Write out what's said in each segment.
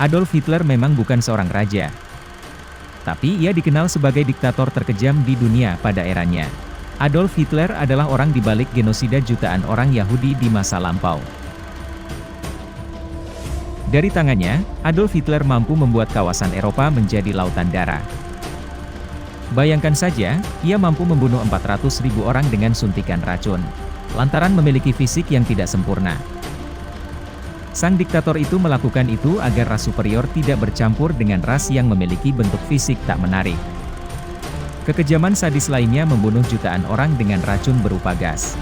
Adolf Hitler memang bukan seorang raja, tapi ia dikenal sebagai diktator terkejam di dunia pada eranya. Adolf Hitler adalah orang di balik genosida jutaan orang Yahudi di masa lampau. Dari tangannya, Adolf Hitler mampu membuat kawasan Eropa menjadi lautan darah. Bayangkan saja, ia mampu membunuh 400.000 orang dengan suntikan racun, lantaran memiliki fisik yang tidak sempurna. Sang diktator itu melakukan itu agar ras superior tidak bercampur dengan ras yang memiliki bentuk fisik tak menarik. Kekejaman sadis lainnya membunuh jutaan orang dengan racun berupa gas.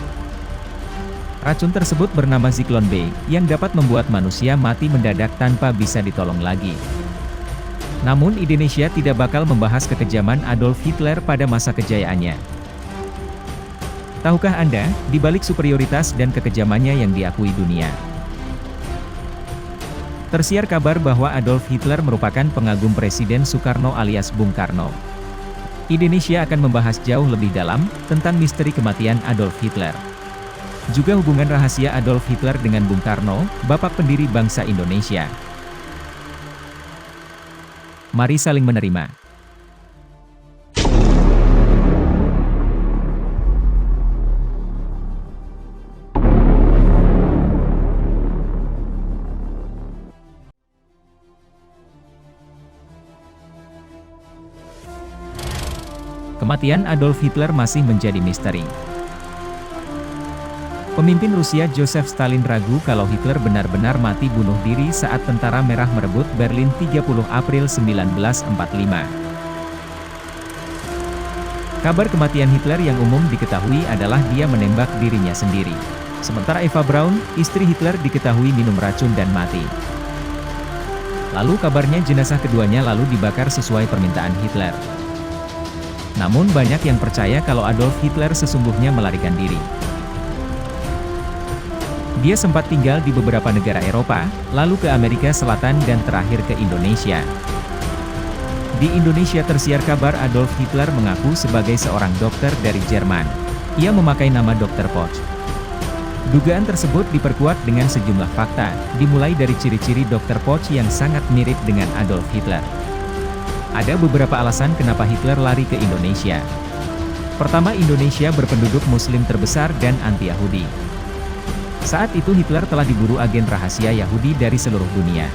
Racun tersebut bernama Zyklon B, yang dapat membuat manusia mati mendadak tanpa bisa ditolong lagi. Namun Indonesia tidak bakal membahas kekejaman Adolf Hitler pada masa kejayaannya. Tahukah Anda, di balik superioritas dan kekejamannya yang diakui dunia, tersiar kabar bahwa Adolf Hitler merupakan pengagum Presiden Soekarno alias Bung Karno. Indonesia akan membahas jauh lebih dalam tentang misteri kematian Adolf Hitler. Juga hubungan rahasia Adolf Hitler dengan Bung Karno, bapak pendiri bangsa Indonesia. Mari saling menerima. Kematian Adolf Hitler masih menjadi misteri. Pemimpin Rusia Joseph Stalin ragu kalau Hitler benar-benar mati bunuh diri saat Tentara Merah merebut Berlin 30 April 1945. Kabar kematian Hitler yang umum diketahui adalah dia menembak dirinya sendiri. Sementara Eva Braun, istri Hitler diketahui minum racun dan mati. Lalu kabarnya jenazah keduanya lalu dibakar sesuai permintaan Hitler. Namun banyak yang percaya kalau Adolf Hitler sesungguhnya melarikan diri. Dia sempat tinggal di beberapa negara Eropa, lalu ke Amerika Selatan dan terakhir ke Indonesia. Di Indonesia tersiar kabar Adolf Hitler mengaku sebagai seorang dokter dari Jerman. Ia memakai nama Dr. Poch. Dugaan tersebut diperkuat dengan sejumlah fakta, dimulai dari ciri-ciri Dr. Poch yang sangat mirip dengan Adolf Hitler. Ada beberapa alasan kenapa Hitler lari ke Indonesia. Pertama, Indonesia berpenduduk Muslim terbesar dan anti-Yahudi. Saat itu Hitler telah diburu agen rahasia Yahudi dari seluruh dunia.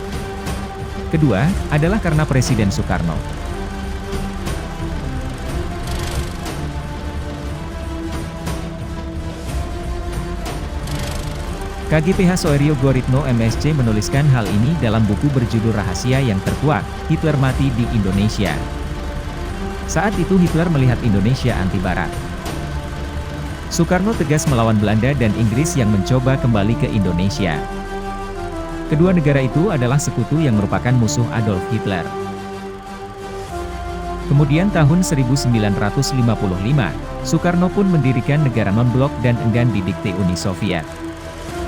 Kedua, adalah karena Presiden Soekarno. KGPH Soerio Guritno MSc menuliskan hal ini dalam buku berjudul Rahasia yang Terkuak, Hitler Mati di Indonesia. Saat itu Hitler melihat Indonesia anti-Barat. Soekarno tegas melawan Belanda dan Inggris yang mencoba kembali ke Indonesia. Kedua negara itu adalah sekutu yang merupakan musuh Adolf Hitler. Kemudian tahun 1955, Soekarno pun mendirikan negara non-blok dan enggan didikte Uni Soviet.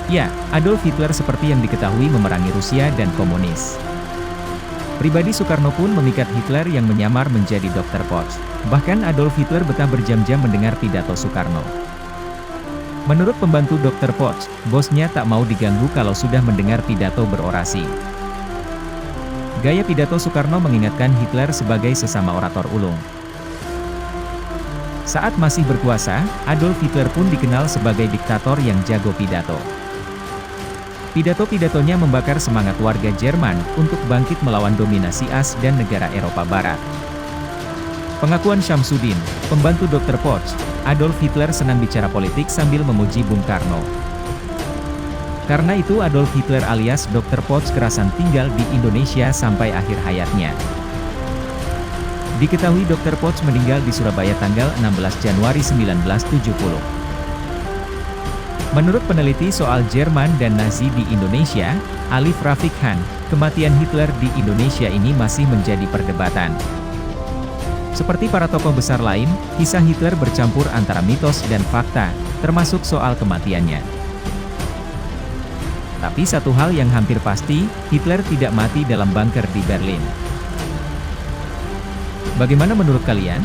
Ya, Adolf Hitler seperti yang diketahui memerangi Rusia dan komunis. Pribadi Soekarno pun memikat Hitler yang menyamar menjadi Dr. Poch. Bahkan Adolf Hitler betah berjam-jam mendengar pidato Soekarno. Menurut pembantu Dr. Poch, bosnya tak mau diganggu kalau sudah mendengar pidato berorasi. Gaya pidato Soekarno mengingatkan Hitler sebagai sesama orator ulung. Saat masih berkuasa, Adolf Hitler pun dikenal sebagai diktator yang jago pidato. Pidato-pidatonya membakar semangat warga Jerman untuk bangkit melawan dominasi AS dan negara Eropa Barat. Pengakuan Syamsuddin, pembantu Dr. Poch, Adolf Hitler senang bicara politik sambil memuji Bung Karno. Karena itu Adolf Hitler alias Dr. Poch kerasan tinggal di Indonesia sampai akhir hayatnya. Diketahui Dr. Poch meninggal di Surabaya tanggal 16 Januari 1970. Menurut peneliti soal Jerman dan Nazi di Indonesia, Alif Rafiq Khan, kematian Hitler di Indonesia ini masih menjadi perdebatan. Seperti para tokoh besar lain, kisah Hitler bercampur antara mitos dan fakta, termasuk soal kematiannya. Tapi satu hal yang hampir pasti, Hitler tidak mati dalam bunker di Berlin. Bagaimana menurut kalian?